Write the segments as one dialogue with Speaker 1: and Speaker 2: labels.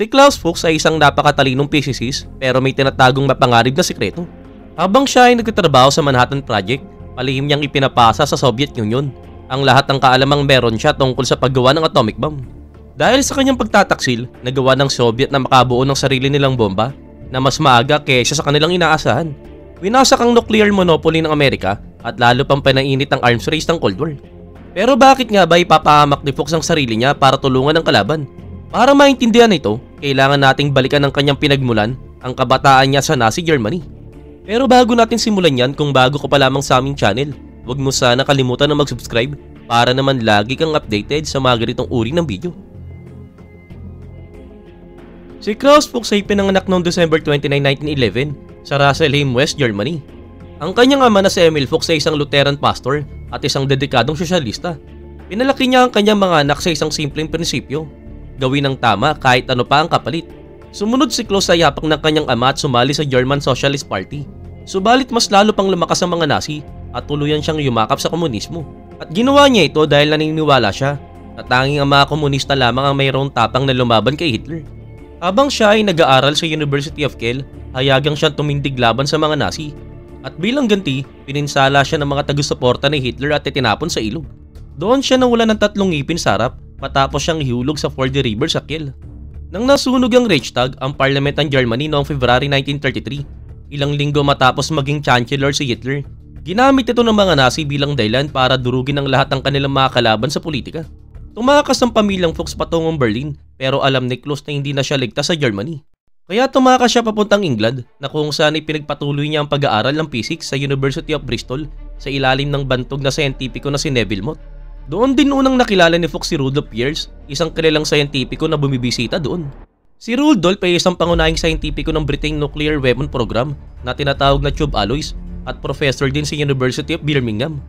Speaker 1: Si Klaus Fuchs ay isang napakatalinong physicist pero may tinatagong mapangarib na sikreto. Habang siya ay nagtatrabaho sa Manhattan Project, palihim niyang ipinapasa sa Soviet Union ang lahat ng kaalamang meron siya tungkol sa paggawa ng atomic bomb. Dahil sa kanyang pagtataksil, nagawa ng Soviet na makabuo ng sarili nilang bomba na mas maaga kaysa sa kanilang inaasahan. Winasak ang nuclear monopoly ng Amerika at lalo pang pinainit ang arms race ng Cold War. Pero bakit nga ba ipapahamak ni Fuchs ang sarili niya para tulungan ang kalaban? Para maintindihan ito, kailangan nating balikan ang kanyang pinagmulan, ang kabataan niya sa Nazi Germany. Pero bago natin simulan yan, kung bago ka pa lamang sa aming channel, huwag mo sana kalimutan na mag-subscribe para naman lagi kang updated sa mga ganitong uri ng video. Si Klaus Fuchs ay pinanganak noong December 29, 1911 sa Rasselheim, West Germany. Ang kanyang ama na si Emil Fuchs ay isang Lutheran pastor at isang dedikadong sosyalista. Pinalaki niya ang kanyang mga anak sa isang simpleng prinsipyo: gawin ang tama kahit ano pa ang kapalit. Sumunod si Klaus sa yapak ng kanyang ama at sumali sa German Socialist Party. Subalit mas lalo pang lumakas ang mga Nazi at tuluyan siyang yumakap sa komunismo. At ginawa niya ito dahil naniniwala siya na tanging ang mga komunista lamang ang mayroong tapang na lumaban kay Hitler. Habang siya ay nag-aaral sa University of Kiel, hayagang siyang tumindig laban sa mga Nazi. At bilang ganti, pininsala siya ng mga taga-suporta ni Hitler at itinapon sa ilog. Doon siya nawala ng 3 ngipin sa harap matapos siyang ihulog sa Forde River sa Kiel. Nang nasunog ang Reichstag, ang Parliament ng Germany noong February 1933, ilang linggo matapos maging Chancellor si Hitler, ginamit ito ng mga Nazi bilang dahilan para durugin ang lahat ng kanilang mga kalaban sa politika. Tumakas ang pamilyang Fuchs patungong Berlin pero alam ni Klaus na hindi na siya ligtas sa Germany. Kaya tumakas siya papuntang England na kung saan ay pinagpatuloy niya ang pag-aaral ng physics sa University of Bristol sa ilalim ng bantog na siyentipiko na si Neville Mott. Doon din unang nakilala ni Fuchs si Rudolf Peirce, isang kilalang siyentipiko na bumibisita doon. Si Rudolf ay isang pangunahing siyentipiko ng British Nuclear Weapon Program na tinatawag na tube alloys at professor din sa University of Birmingham.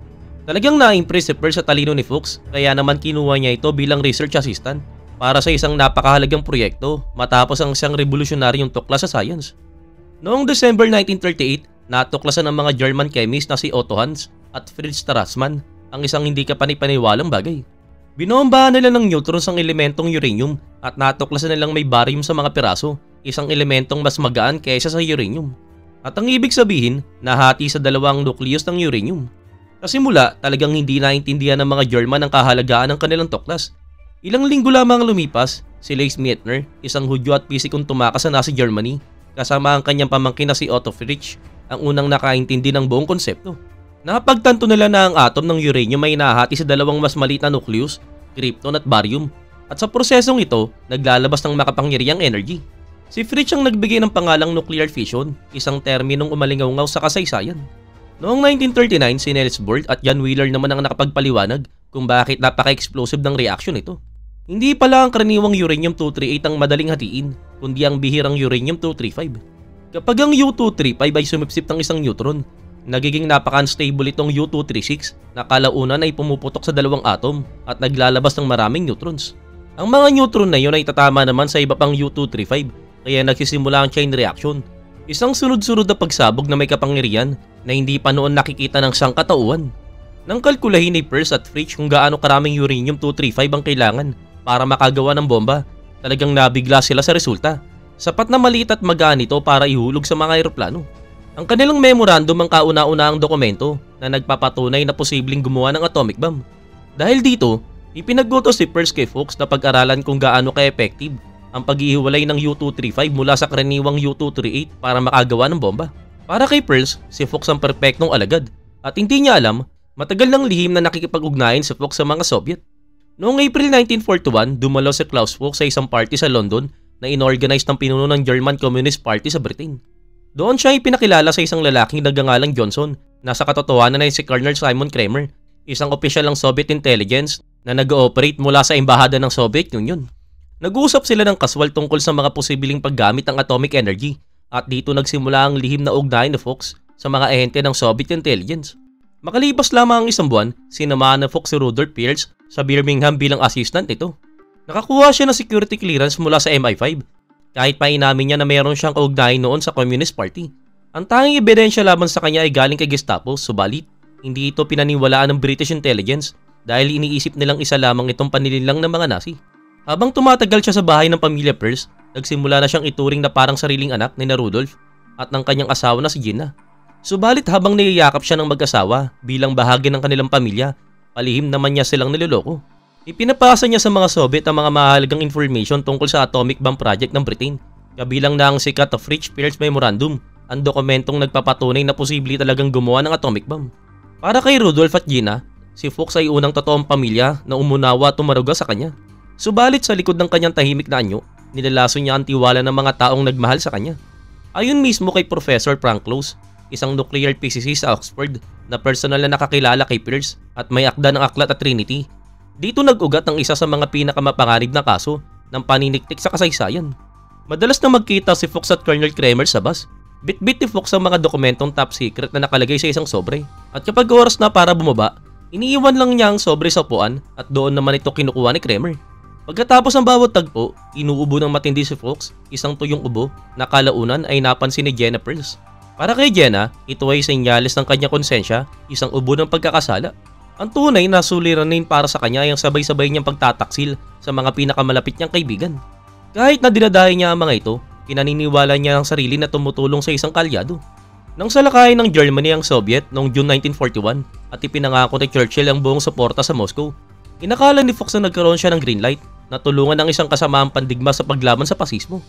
Speaker 1: Talagang na-impress si Peirce sa talino ni Fuchs, kaya naman kinuha niya ito bilang research assistant para sa isang napakahalagang proyekto matapos ang isang revolusyonaryong tuklas sa science. Noong December 1938, natuklasan ng mga German chemist na si Otto Hahn at Fritz Strassmann ang isang hindi kapanipaniwalang bagay. Binombahan nila ng neutrons ang elementong uranium at natuklasan nilang may barium sa mga piraso, isang elementong mas magaan kaysa sa uranium. At ang ibig sabihin, nahati sa dalawang nucleus ng uranium. Sa simula, talagang hindi naintindihan ng mga German ang kahalagaan ng kanilang tuklas. Ilang linggo lamang lumipas, si Leis Meitner, isang Hudyo at pisikong tumakas sa Nazi Germany, kasama ang kanyang pamangkin na si Otto Fritzsche, ang unang nakaintindi ng buong konsepto. Napagtanto nila na ang atom ng uranium ay nahati sa dalawang mas maliit na nucleus, krypton at barium, at sa prosesong ito, naglalabas ng makapangyarihang energy. Si Fritzsche ang nagbigay ng pangalang nuclear fission, isang terminong umalingaw-ngaw sa kasaysayan. Noong 1939, si Niels Bohr at Jan Wheeler naman ang nakapagpaliwanag kung bakit napaka-explosive ng reaction ito. Hindi pala ang karaniwang uranium-238 ang madaling hatiin, kundi ang bihirang uranium-235. Kapag ang U-235 ay sumipsip ng isang neutron, nagiging napaka-unstable itong U-236 na kalaunan ay pumuputok sa dalawang atom at naglalabas ng maraming neutrons. Ang mga neutron na yun ay tatama naman sa iba pang U-235, kaya nagsisimula ang chain reaction. Isang sunod-sunod na pagsabog na may kapangyarihan na hindi pa noon nakikita ng sangkatauhan. Nang kalkulahin ni Peirce at Fritzsche kung gaano karaming uranium-235 ang kailangan para makagawa ng bomba, talagang nabigla sila sa resulta. Sapat na maliit at magaan ito para ihulog sa mga eroplano. Ang kanilang memorandum ang kauna-unahang dokumento na nagpapatunay na posibleng gumawa ng atomic bomb. Dahil dito, ipinaggutos si Peirce kay Fuchs na pag-aralan kung gaano ka-effective ang paghihiwalay ng U-235 mula sa karaniwang U-238 para makagawa ng bomba. Para kay Peirce, si Fuchs ang perpektong alagad at hindi niya alam, matagal ng lihim na nakikipag-ugnayan si Fuchs sa mga Soviet. Noong April 1941, dumalo si Klaus Fuchs sa isang party sa London na inorganize ng pinuno ng German Communist Party sa Britain. Doon siya ipinakilala sa isang lalaking nagngangalang Johnson na sa katotohanan ay si Colonel Simon Kramer, isang opisyal ng Soviet intelligence na nag-ooperate mula sa embahada ng Soviet Union. Nag-uusap sila ng kaswal tungkol sa mga posibleng paggamit ng atomic energy at dito nagsimula ang lihim na ugnayan ni Fuchs sa mga ahente ng Soviet intelligence. Makalipas lamang ang isang buwan, sinamahan ng Fuchs si Rudolf Peirce sa Birmingham bilang assistant nito. Nakakuha siya ng security clearance mula sa MI5 kahit pa inamin niya na mayroon siyang kaugnayan noon sa Communist Party. Ang tanging ebidensya laban sa kanya ay galing kay Gestapo, subalit hindi ito pinaniwalaan ng British intelligence dahil iniisip nilang isa lamang itong panililang ng mga Nazi. Habang tumatagal siya sa bahay ng pamilya Peirce, nagsimula na siyang ituring na parang sariling anak ni na Rudolph at ng kanyang asawa na si Gina. Subalit habang niyayakap siya ng mag-asawa bilang bahagi ng kanilang pamilya, palihim naman niya silang niloloko. Ipinapasa niya sa mga Soviet ang mga mahalagang information tungkol sa atomic bomb project ng Britain, kabilang na ang sikat of Rich-Pierce Memorandum, ang dokumentong nagpapatunay na posible talagang gumawa ng atomic bomb. Para kay Rudolph at Gina, si Fuchs ay unang totoong pamilya na umunawa at tumaruga sa kanya. Subalit sa likod ng kanyang tahimik na anyo, nilalaso niya ang tiwala ng mga taong nagmahal sa kanya. Ayon mismo kay Professor Frank Close, isang nuclear physicist sa Oxford na personal na nakakilala kay Pierce at may akda ng aklat at Trinity, dito nag-ugat ang isa sa mga pinakamapanganib na kaso ng paniniktik sa kasaysayan. Madalas na magkita si Fuchs at Colonel Kramer sa bus. Bit-bit ni Fuchs ang mga dokumentong top secret na nakalagay sa isang sobre. At kapag oras na para bumaba, iniiwan lang niya ang sobre sa upuan at doon naman ito kinukuha ni Kramer. Pagkatapos ng bawat tagpo, inuubo ng matindi si Fuchs, isang tuyong ubo na kalaunan ay napansin ni Jenna Pearls. Para kay Jenna, ito ay senyales ng kanyang konsensya, isang ubo ng pagkakasala. Ang tunay na suliranin para sa kanya ay ang sabay-sabay niyang pagtataksil sa mga pinakamalapit niyang kaibigan. Kahit na dinadayo niya ang mga ito, pinaniniwala niya ang sarili na tumutulong sa isang kalyado. Nang salakayin ng Germany ang Soviet noong June 1941 at ipinangako ni Churchill ang buong suporta sa Moscow, inakala ni Fuchs na nagkaroon siya ng green light na tulungan ng isang kasamaang pandigma sa paglaban sa pasismo.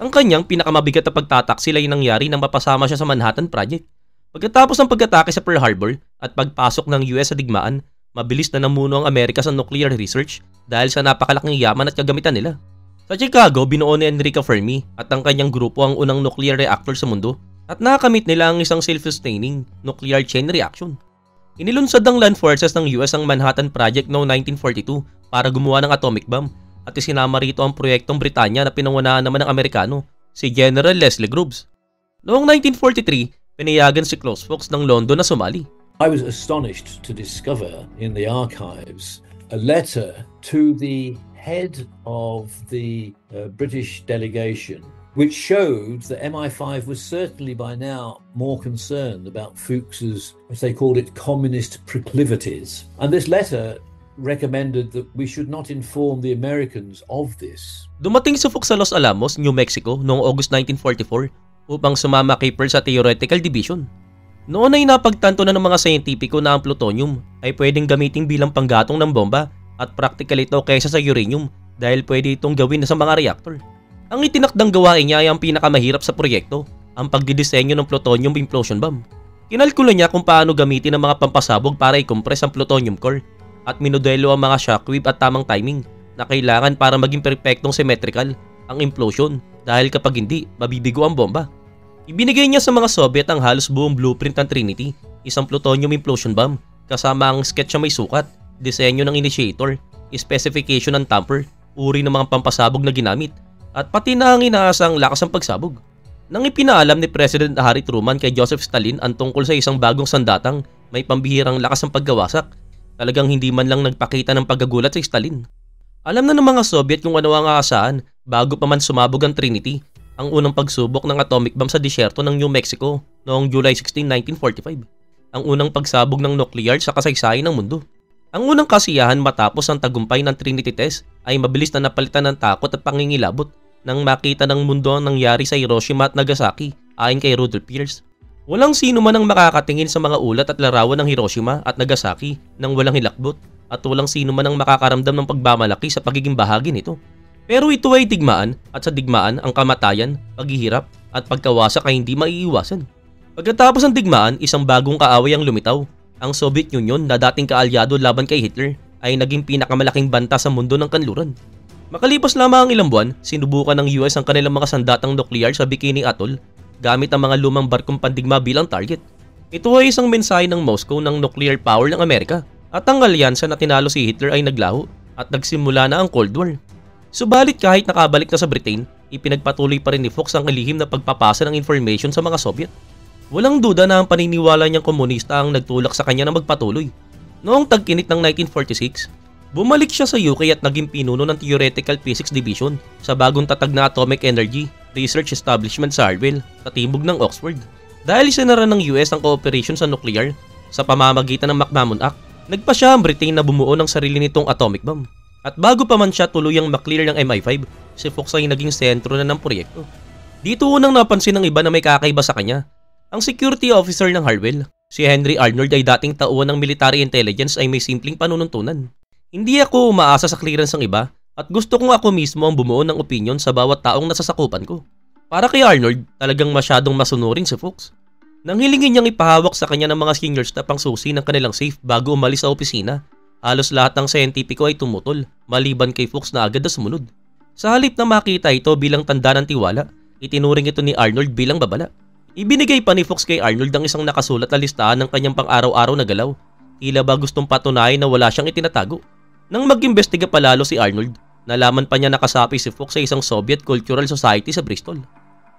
Speaker 1: Ang kanyang pinakamabigat na pagtataksil ay nangyari nang mapasama siya sa Manhattan Project. Pagkatapos ng pag-atake sa Pearl Harbor at pagpasok ng US sa digmaan, mabilis na namuno ang Amerika sa nuclear research dahil sa napakalaking yaman at kagamitan nila. Sa Chicago, binuo ni Enrico Fermi at ang kanyang grupo ang unang nuclear reactor sa mundo at nakamit nila ang isang self-sustaining nuclear chain reaction. Inilunsad ng land forces ng US ang Manhattan Project noong 1942 para gumawa ng atomic bomb at isinama rito ang proyektong Britanya na pinangunahan naman ng Amerikano, si General Leslie Groves. Noong 1943, pinayagan si Klaus Fuchs ng London na sumali.
Speaker 2: I was astonished to discover in the archives a letter to the head of the British delegation which showed that MI5 was certainly by now more concerned about Fuchs's, as they called it, communist proclivities. And this letter recommended that we should not inform the Americans of this.
Speaker 1: Dumating si Fuchs sa Los Alamos, New Mexico noong August 1944 upang sumama kay Pearl sa Theoretical Division. Noon ay napagtanto na ng mga siyentipiko na ang plutonium ay pwedeng gamitin bilang panggatong ng bomba at practical ito kaysa sa uranium dahil pwede itong gawin sa mga reactor. Ang itinakdang gawain niya ay ang pinakamahirap sa proyekto, ang pagdidisenyo ng plutonium implosion bomb. Kinalkula niya kung paano gamitin ang mga pampasabog para i-compress ang plutonium core at minodelo ang mga shockwave at tamang timing na kailangan para maging perpektong symmetrical ang implosion dahil kapag hindi, mabibigo ang bomba. Ibinigay niya sa mga Soviet ang halos buong blueprint ng Trinity, isang plutonium implosion bomb, kasama ang sketch na may sukat, disenyo ng initiator, specification ng tamper, uri ng mga pampasabog na ginamit, at pati na ang inaasang lakas ng pagsabog. Nang ipinaalam ni President Harry Truman kay Joseph Stalin ang tungkol sa isang bagong sandatang may pambihirang lakas ng paggawasak, talagang hindi man lang nagpakita ng paggagulat sa Stalin. Alam na ng mga Soviet kung ano ang aasahan bago pa man sumabog ang Trinity, ang unang pagsubok ng atomic bomb sa disyerto ng New Mexico noong July 16, 1945. Ang unang pagsabog ng nuclear sa kasaysayan ng mundo. Ang unang kasiyahan matapos ang tagumpay ng Trinity test ay mabilis na napalitan ng takot at pangingilabot nang makita ng mundo ang nangyari sa Hiroshima at Nagasaki ayon kay Rudolph Pierce. Walang sino man ang makakatingin sa mga ulat at larawan ng Hiroshima at Nagasaki nang walang hilakbot at walang sino man ang makakaramdam ng pagmamalaki sa pagiging bahagi nito. Pero ito ay digmaan at sa digmaan ang kamatayan, paghihirap at pagkawasak ay hindi maiiwasan. Pagkatapos ng digmaan, isang bagong kaaway ang lumitaw. Ang Soviet Union na dating kaalyado laban kay Hitler ay naging pinakamalaking banta sa mundo ng kanluran. Makalipas lamang ang ilang buwan, sinubukan ng US ang kanilang mga sandatang nuklear sa Bikini Atoll gamit ang mga lumang barkong pandigma bilang target. Ito ay isang mensahe ng Moscow ng nuclear power ng Amerika at ang alyansa na tinalo si Hitler ay naglaho at nagsimula na ang Cold War. Subalit kahit nakabalik na sa Britain, ipinagpatuloy pa rin ni Fuchs ang kalihim na pagpapasa ng information sa mga Soviet. Walang duda na ang paniniwala niyang komunista ang nagtulak sa kanya na magpatuloy. Noong tagkinit ng 1946, bumalik siya sa UK at naging pinuno ng Theoretical Physics Division sa bagong tatag na Atomic Energy Research Establishment sa Harville, sa timog ng Oxford. Dahil isinara ng US ang cooperation sa nuclear sa pamamagitan ng McMahon Act, nagpa siya ang Britain na bumuo ng sarili nitong atomic bomb. At bago pa man siya tuluyang maklear ng MI5, si Fox ay naging sentro na ng proyekto. Dito unang napansin ng iba na may kakaiba sa kanya. Ang security officer ng Harwell, si Henry Arnold ay dating tauhan ng military intelligence ay may simpleng panununtunan. Hindi ako umaasa sa clearance ng iba at gusto kong ako mismo ang bumuo ng opinion sa bawat taong nasasakupan ko. Para kay Arnold, talagang masyadong masunurin si Fox. Nang hilingin niyang ipahawak sa kanya ng mga senior staff ang susi ng kanilang safe bago umalis sa opisina, halos lahat ng siyentipiko ay tumutol, maliban kay Fox na agad na sumunod. Sa halip na makita ito bilang tanda ng tiwala, itinuring ito ni Arnold bilang babala. Ibinigay pa ni Fox kay Arnold ang isang nakasulat na listahan ng kanyang pang-araw-araw na galaw, tila ba gustong patunayan na wala siyang itinatago. Nang mag-imbestiga palalo si Arnold, nalaman pa niya nakasapi si Fox sa isang Soviet Cultural Society sa Bristol.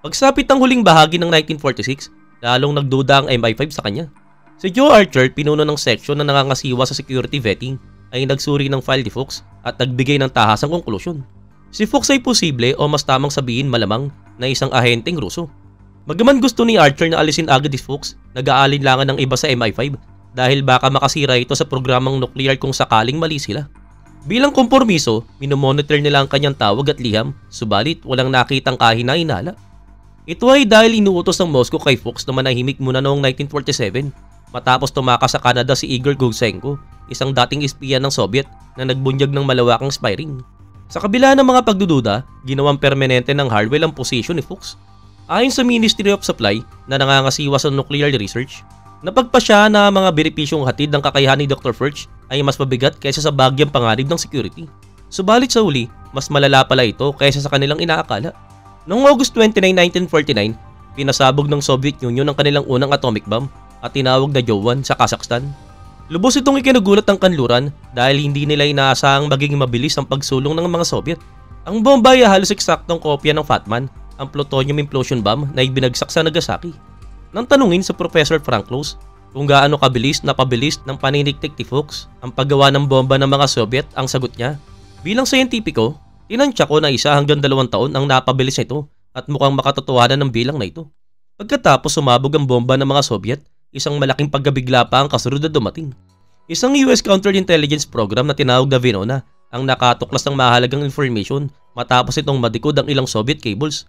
Speaker 1: Pagsapit ng huling bahagi ng 1946, lalong nagduda ang MI5 sa kanya. Si Joe Archer, pinuno ng section na nangangasiwa sa security vetting, ay nagsuri ng file ni Fox at nagbigay ng tahasang konklusyon. Si Fox ay posible o mas tamang sabihin malamang na isang ahenteng Ruso. Bagaman gusto ni Archer na alisin agad si Fox, nag-aalinlangan ng iba sa MI5 dahil baka makasira ito sa programang nuclear kung sakaling mali sila. Bilang kompormiso, minomonitor nila ang kanyang tawag at liham, subalit walang nakitang kahina-hinala. Ito ay dahil inuutos ng Moscow kay Fox na manahimik muna noong 1947 matapos tumakas sa Canada si Igor Gousenko, isang dating espiya ng Soviet na nagbunyag ng malawakang spy ring. Sa kabila ng mga pagdududa, ginawang permanente ng Harwell ang posisyon ni Fox. Ayon sa Ministry of Supply na nangangasiwa sa nuclear research, napagpasya na mga benepisyong hatid ng kakayahan ni Dr. Furch ay mas mabigat kaysa sa bagyang panganib ng security. Subalit sa huli, mas malala pala ito kaysa sa kanilang inaakala. Noong August 29, 1949, pinasabog ng Soviet Union ang kanilang unang atomic bomb at tinawag na Jowan sa Kazakhstan. Lubos itong ikinagulat ng kanluran dahil hindi nila inaasahang magiging mabilis ang pagsulong ng mga Soviet. Ang bomba ay halos eksaktong kopya ng Fatman, ang plutonium implosion bomb na ibinagsak sa Nagasaki. Nang tanungin sa Professor Frank Close kung gaano kabilis na pabilis ng paniniktik ni Fox ang paggawa ng bomba ng mga Soviet, ang sagot niya, bilang siyentipiko, tinansya ko na 1 hanggang 2 taon ang napabilis nito at mukhang makatotohanan ng bilang na ito. Pagkatapos sumabog ang bomba ng mga Soviet, isang malaking pagkabigla pa ang kasunod na dumating. Isang US counterintelligence program na tinawag na Venona ang nakatuklas ng mahalagang information matapos itong madikod ang ilang Soviet cables.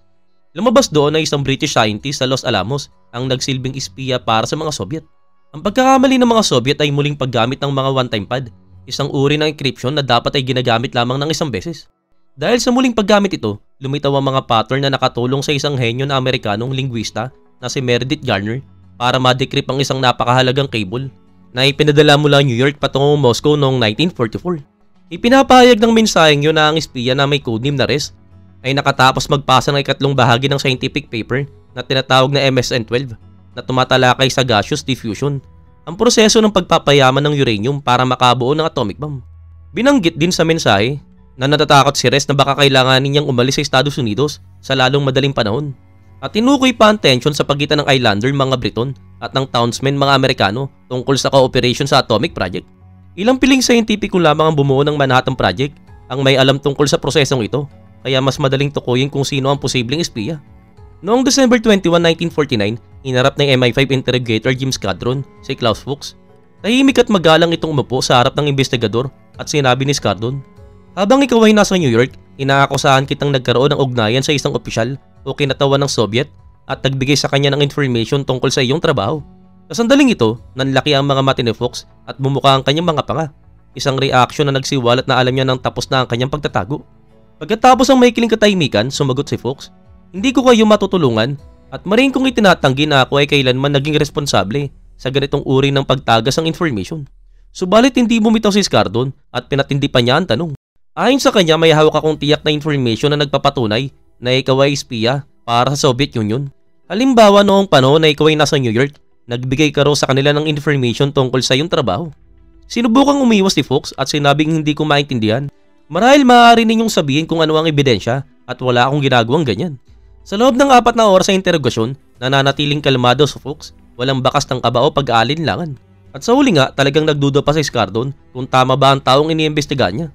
Speaker 1: Lumabas doon na isang British scientist sa Los Alamos ang nagsilbing espiya para sa mga Soviet. Ang pagkakamali ng mga Soviet ay muling paggamit ng mga one-time pad, isang uri ng encryption na dapat ay ginagamit lamang ng isang beses. Dahil sa muling paggamit ito, lumitaw ang mga pattern na nakatulong sa isang henyo na Amerikanong lingwista na si Meredith Garner para ma-decrypt ang isang napakahalagang cable na ipinadala mula New York patungong Moscow noong 1944. Ipinapahayag ng mensaheng yun na ang espiya na may codename na Rest ay nakatapos magpasa ng 2nd bahagi ng scientific paper na tinatawag na MSN-12 na tumatalakay sa gaseous diffusion, ang proseso ng pagpapayaman ng uranium para makabuo ng atomic bomb. Binanggit din sa mensahe na natatakot si Rest na baka kailanganin niyang umalis sa Estados Unidos sa lalong madaling panahon. At tinukoy pa ang tension sa pagitan ng islander mga Briton at ng townsmen mga Amerikano tungkol sa cooperation sa atomic project. Ilang piling scientifico lamang ang bumuo ng Manhattan Project ang may alam tungkol sa prosesong ito, kaya mas madaling tukuyin kung sino ang posibleng espiya. Noong December 21, 1949, inarap ng MI5 interrogator Jim Skadron si Klaus Fuchs. Tahimik at magalang itong umupo sa harap ng investigador at sinabi ni Skadron, "Habang ikaw ay nasa New York, inaakusahan kitang nagkaroon ng ugnayan sa isang opisyal o kinatawan ng Soviet at nagbigay sa kanya ng information tungkol sa iyong trabaho." Sa sandaling ito, nanlaki ang mga mata ni Fox at bumuka ang kanyang mga panga. Isang reaksyon na nagsiwalat na alam niya nang tapos na ang kanyang pagtatago. Pagkatapos ng maikling katahimikan, sumagot si Fox, "Hindi ko kayo matutulungan at maring kong itinatanggi na ako ay kailanman naging responsable sa ganitong uri ng pagtagas ng information." Subalit hindi bumitaw si Skardon at pinatindi pa niya ang tanong. Ayon sa kanya, may hawak akong tiyak na information na nagpapatunay na ikaw ay espiya para sa Soviet Union. Halimbawa, noong panahon na ikaw ay nasa New York, nagbigay ka raw sa kanila ng information tungkol sa iyong trabaho. Sinubukang umiwas si Fox at sinabing hindi ko maintindihan. Marahil maaari ninyong sabihin kung ano ang ebidensya at wala akong ginagawang ganyan. Sa loob ng 4 na oras sa interogasyon, nananatiling kalmado si Fox, walang bakas ng kaba o pag-aalinlangan. At sa huli nga, talagang nagduda pa si Skardon kung tama ba ang taong iniimbestigahan niya.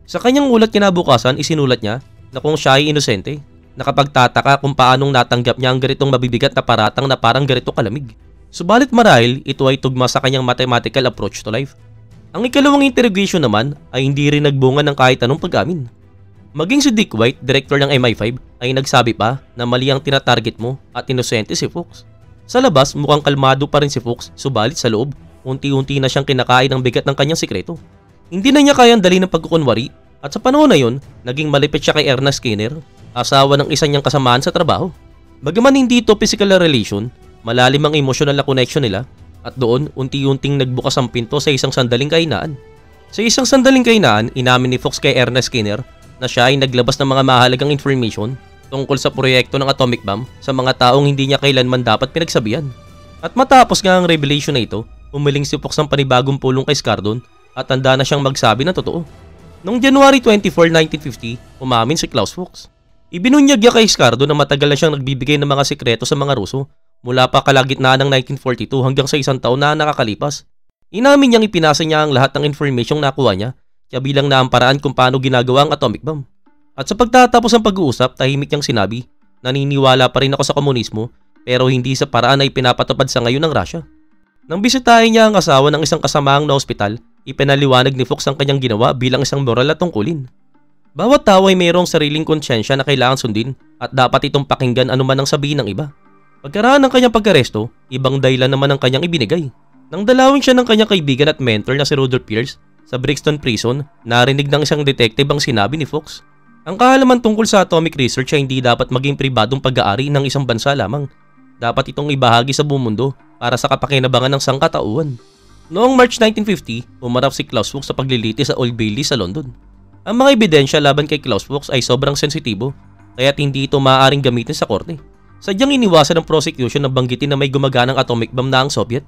Speaker 1: Sa kanyang ulat kinabukasan, isinulat niya na kung siya ay inosente, nakapagtataka kung paanong natanggap niya ang ganitong mabibigat na paratang na parang ganito kalamig. Subalit marahil ito ay tugma sa kanyang mathematical approach to life. Ang ikalawang interrogation naman ay hindi rin nagbunga ng kahit anong pag-amin. Maging si Dick White, director ng MI5, ay nagsabi pa na mali ang tinatarget mo at inosente si Fuchs. Sa labas, mukhang kalmado pa rin si Fuchs, subalit sa loob, unti-unti na siyang kinakain ng bigat ng kanyang sikreto. Hindi na niya kayang dali ng pagkukunwari at sa panahon na yon, naging malipit siya kay Erna Skinner, asawa ng isa niyang kasamaan sa trabaho. Bagaman hindi ito physical relation, malalim ang emotional na connection nila at doon unti-unting nagbukas ang pinto sa isang sandaling kahinaan. Sa isang sandaling kahinaan, inamin ni Fuchs kay Erna Skinner na siya ay naglabas ng mga mahalagang information tungkol sa proyekto ng atomic bomb sa mga taong hindi niya kailanman dapat pinagsabihan. At matapos nga ang revelation na ito, humiling si Fuchs ng panibagong pulong kay Skardon at handa na siyang magsabi ng totoo. Noong January 24, 1950, umamin si Klaus Fuchs. Ibinunyag niya kay Skardon na matagal na siyang nagbibigay ng mga sikreto sa mga Ruso mula pa kalagitnaan ng 1942 hanggang sa isang taon na nakakalipas. Inamin niyang ipinasa niya ang lahat ng informasyong nakuha niya, kaya bilang na ang paraan kung paano ginagawa ang atomic bomb. At sa pagtatapos ng pag-uusap, tahimik niyang sinabi, naniniwala pa rin ako sa komunismo pero hindi sa paraan ay pinapatupad sa ngayon ng Russia. Nang bisitahin niya ang asawa ng isang kasamaang na ospital, ipinaliwanag ni Fuchs ang kanyang ginawa bilang isang moral na tungkulin. Bawat tao ay mayroong sariling konsyensya na kailangan sundin at dapat itong pakinggan anuman ang sabihin ng iba. Pagkaraan ng kanyang pagkaresto, ibang dahilan naman ang kanyang ibinigay. Nang dalawin siya ng kanyang kaibigan at mentor na si Rudolph Pierce sa Brixton Prison, narinig ng isang detective ang sinabi ni Fuchs. Ang kahalaman tungkol sa atomic research ay hindi dapat maging pribadong pag-aari ng isang bansa lamang. Dapat itong ibahagi sa buong mundo para sa kapakinabangan ng sangkatauhan. Noong March 1950, umarap si Klaus Fuchs sa paglilitis sa Old Bailey sa London. Ang mga ebidensya laban kay Klaus Fuchs ay sobrang sensitibo, kaya't hindi ito maaaring gamitin sa korte. Sadyang iniwasan ng prosecution na banggitin na may gumaganang atomic bomb na ang Soviet.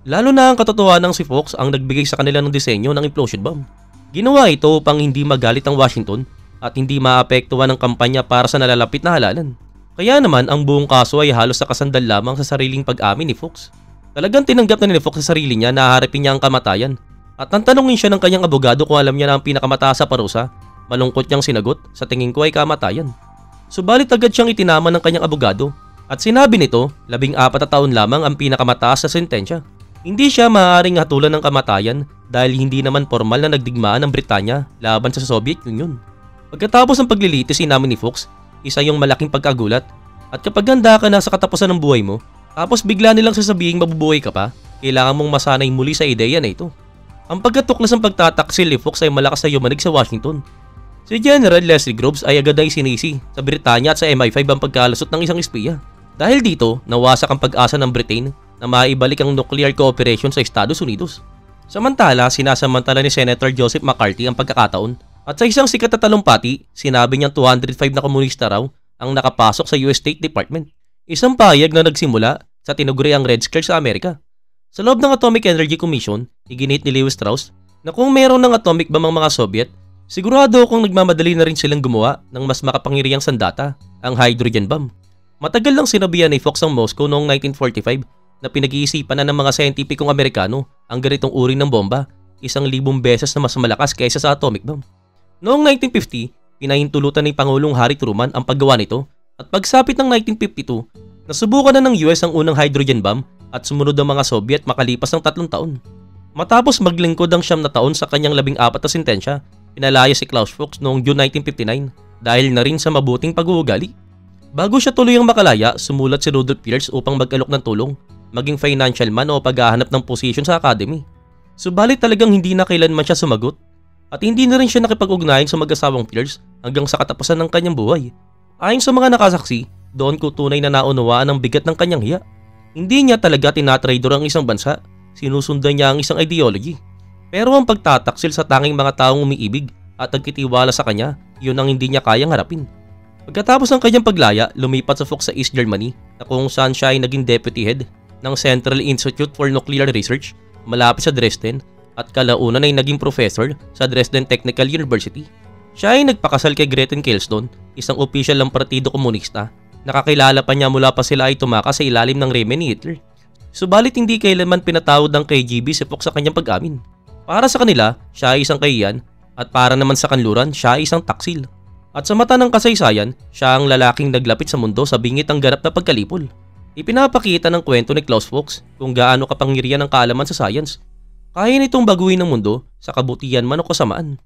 Speaker 1: Lalo na ang katotohanan si Fuchs ang nagbigay sa kanila ng disenyo ng implosion bomb. Ginawa ito upang hindi magalit ang Washington at hindi maapektuhan ang kampanya para sa nalalapit na halalan. Kaya naman ang buong kaso ay halos nakasandal lamang sa sariling pag-amin ni Fuchs. Talagang tinanggap na ni Fuchs sa sarili niya na haharapin niya ang kamatayan. At nang tanungin siya ng kanyang abogado kung alam niya na ang pinakamataas sa parusa, malungkot niyang sinagot, sa tingin ko ay kamatayan. Subalit agad siyang itinama ng kanyang abogado at sinabi nito 14 na taon lamang ang pinakamataas sa sentensya. Hindi siya maaaring hatulan ng kamatayan dahil hindi naman formal na nagdigmaan ng Britanya laban sa Soviet Union. Pagkatapos ng paglilitis inamin ni Fuchs, isa yung malaking pagkagulat at kapag handa ka na sa katapusan ng buhay mo, tapos bigla nilang sasabihing mabubuhay ka pa, kailangan mong masanay muli sa ideya na ito. Ang pagkatuklas ng pagtataksil ni Fuchs ay malakas na yumanig sa Washington. Si General Leslie Groves ay agad ay sinisi sa Britanya at sa MI5 ang pagkalasot ng isang espiya. Dahil dito, nawasak ang pag-asa ng Britain na maibalik ang nuclear cooperation sa Estados Unidos. Samantala, sinasamantala ni Senator Joseph McCarthy ang pagkakataon at sa isang sikat na talumpati, sinabi niyang 205 na komunista raw ang nakapasok sa US State Department. Isang payag na nagsimula sa tinuguri ang Red Scare sa Amerika. Sa loob ng Atomic Energy Commission, iginit ni Lewis Strauss na kung meron ng atomic bomb ang mga Soviet, sigurado kung nagmamadali na rin silang gumawa ng mas makapangyarihang sandata, ang hydrogen bomb. Matagal lang sinabihan ni Fuchs ang Moscow noong 1945 na pinag-iisipan na ng mga siyentipikong Amerikano ang ganitong uri ng bomba 1,000 beses na mas malakas kaysa sa atomic bomb. Noong 1950, pinahintulutan ni Pangulong Harry Truman ang paggawa nito at pagsapit ng 1952, nasubukan na ng US ang unang hydrogen bomb at sumunod ang mga Soviet makalipas ng 3 taon. Matapos maglingkod ang 9 na taon sa kanyang 14 na sentensya, pinalaya si Klaus Fuchs noong June 1959 dahil na rin sa mabuting pag-uugali. Bago siya tuluyang makalaya, sumulat si Rudolph Pierce upang mag-alok ng tulong, maging financial man o paghahanap ng posisyon sa academy. Subalit talagang hindi na kailanman siya sumagot at hindi na rin siya nakipag-ugnayan sa mag-asawang Pierce hanggang sa katapusan ng kanyang buhay. Ayon sa mga nakasaksi, doon ko tunay na naunawaan ang bigat ng kanyang hiya. Hindi niya talaga tinatraidor ang isang bansa, sinusundan niya ang isang ideology. Pero ang pagtataksil sa tanging mga taong umiibig at nagkitiwala sa kanya, yun ang hindi niya kayang harapin. Pagkatapos ng kanyang paglaya, lumipat sa Fuchs sa East Germany na kung saan siya ay naging deputy head ng Central Institute for Nuclear Research malapit sa Dresden at kalaunan ay naging professor sa Dresden Technical University. Siya ay nagpakasal kay Gretchen Kelston, isang opisyal ng Partido Komunista. Nakakilala pa niya mula pa sila ay tumakas sa ilalim ng reme ni Hitler. Subalit hindi kailanman pinatawad ng KGB si Fuchs sa kanyang pag-amin. Para sa kanila, siya ay isang kahiyan at para naman sa kanluran, siya ay isang taksil. At sa mata ng kasaysayan, siya ang lalaking naglapit sa mundo sa bingit ng ganap na pagkalipol. Ipinapakita ng kwento ni Klaus Fuchs kung gaano kapangyarihan ang kaalaman sa science. Kaya nitong baguhin ng mundo sa kabutihan man o kasamaan.